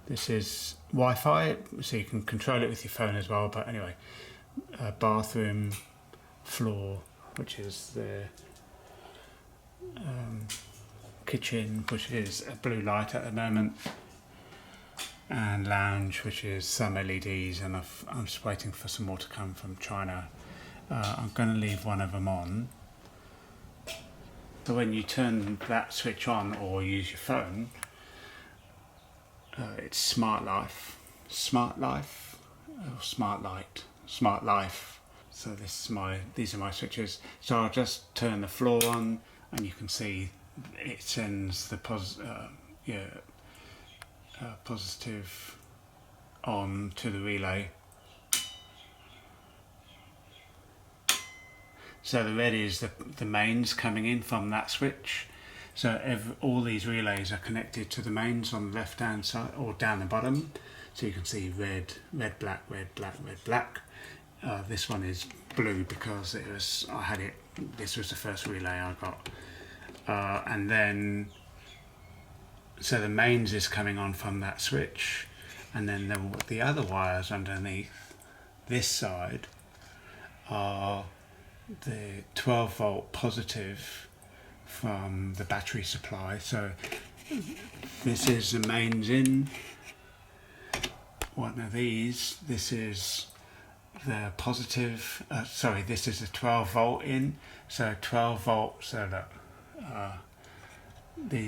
This is Wi-Fi, so you can control it with your phone as well. But anyway, bathroom floor, which is the kitchen, which is a blue light at the moment, and lounge, which is some LEDs, and I'm just waiting for some more to come from China. I'm going to leave one of them on. So when you turn that switch on or use your phone, it's Smart Life, or Smart Light, Smart Life. So these are my switches. So I'll just turn the floor on, and you can see it sends the positive on to the relay. So the red is the mains coming in from that switch. So all these relays are connected to the mains on the left hand side or down the bottom. So you can see red, black, red, black, red, black. This one is blue because this was the first relay I got. And then, so the mains is coming on from that switch, and then the other wires underneath this side are the 12 volt positive from the battery supply. So this is the mains in one of these. This is the positive, this is a 12 volt in. So 12 volts, so look,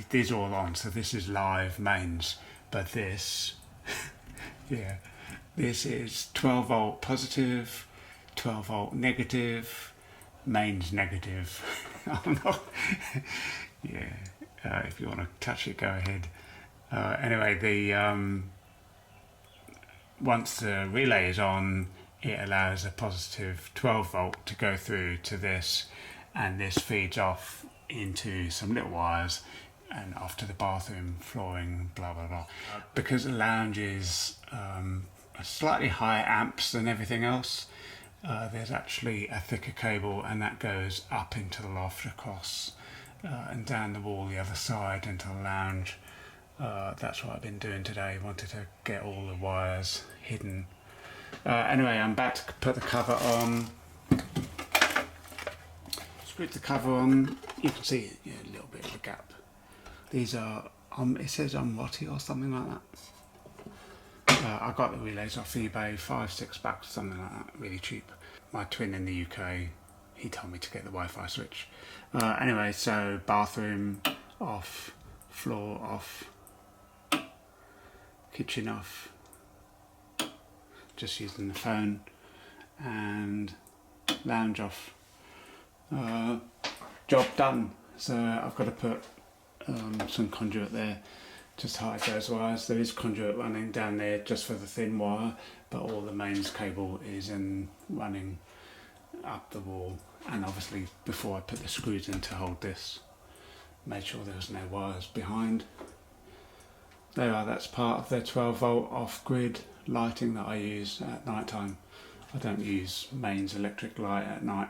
these are all on. So this is live mains, but this, yeah, this is 12 volt positive, 12 volt negative, mains negative. I'm not, yeah, if you want to touch it, go ahead. Anyway, once the relay is on, it allows a positive 12 volt to go through to this, and this feeds off into some little wires and off to the bathroom flooring, blah blah blah. Because the lounge is slightly higher amps than everything else, there's actually a thicker cable, and that goes up into the loft across and down the wall the other side into the lounge. That's what I've been doing today. Wanted to get all the wires hidden. Anyway, I'm about to put the cover on. Screw the cover on. You can see a little bit of a gap. These are, it says Omrotti or something like that. I got the relays off eBay, $5-6, something like that, really cheap. My twin in the UK, he told me to get the Wi-Fi switch. Anyway, so bathroom off, floor off, kitchen off, just using the phone, and lounge off. Job done. So I've got to put some conduit there just hide those wires. There is conduit running down there just for the thin wire, but all the mains cable is running up the wall. And obviously before I put the screws in to hold this, made sure there was no wires behind. There are, that's part of the 12 volt off-grid lighting that I use at night time. I don't use mains electric light at night.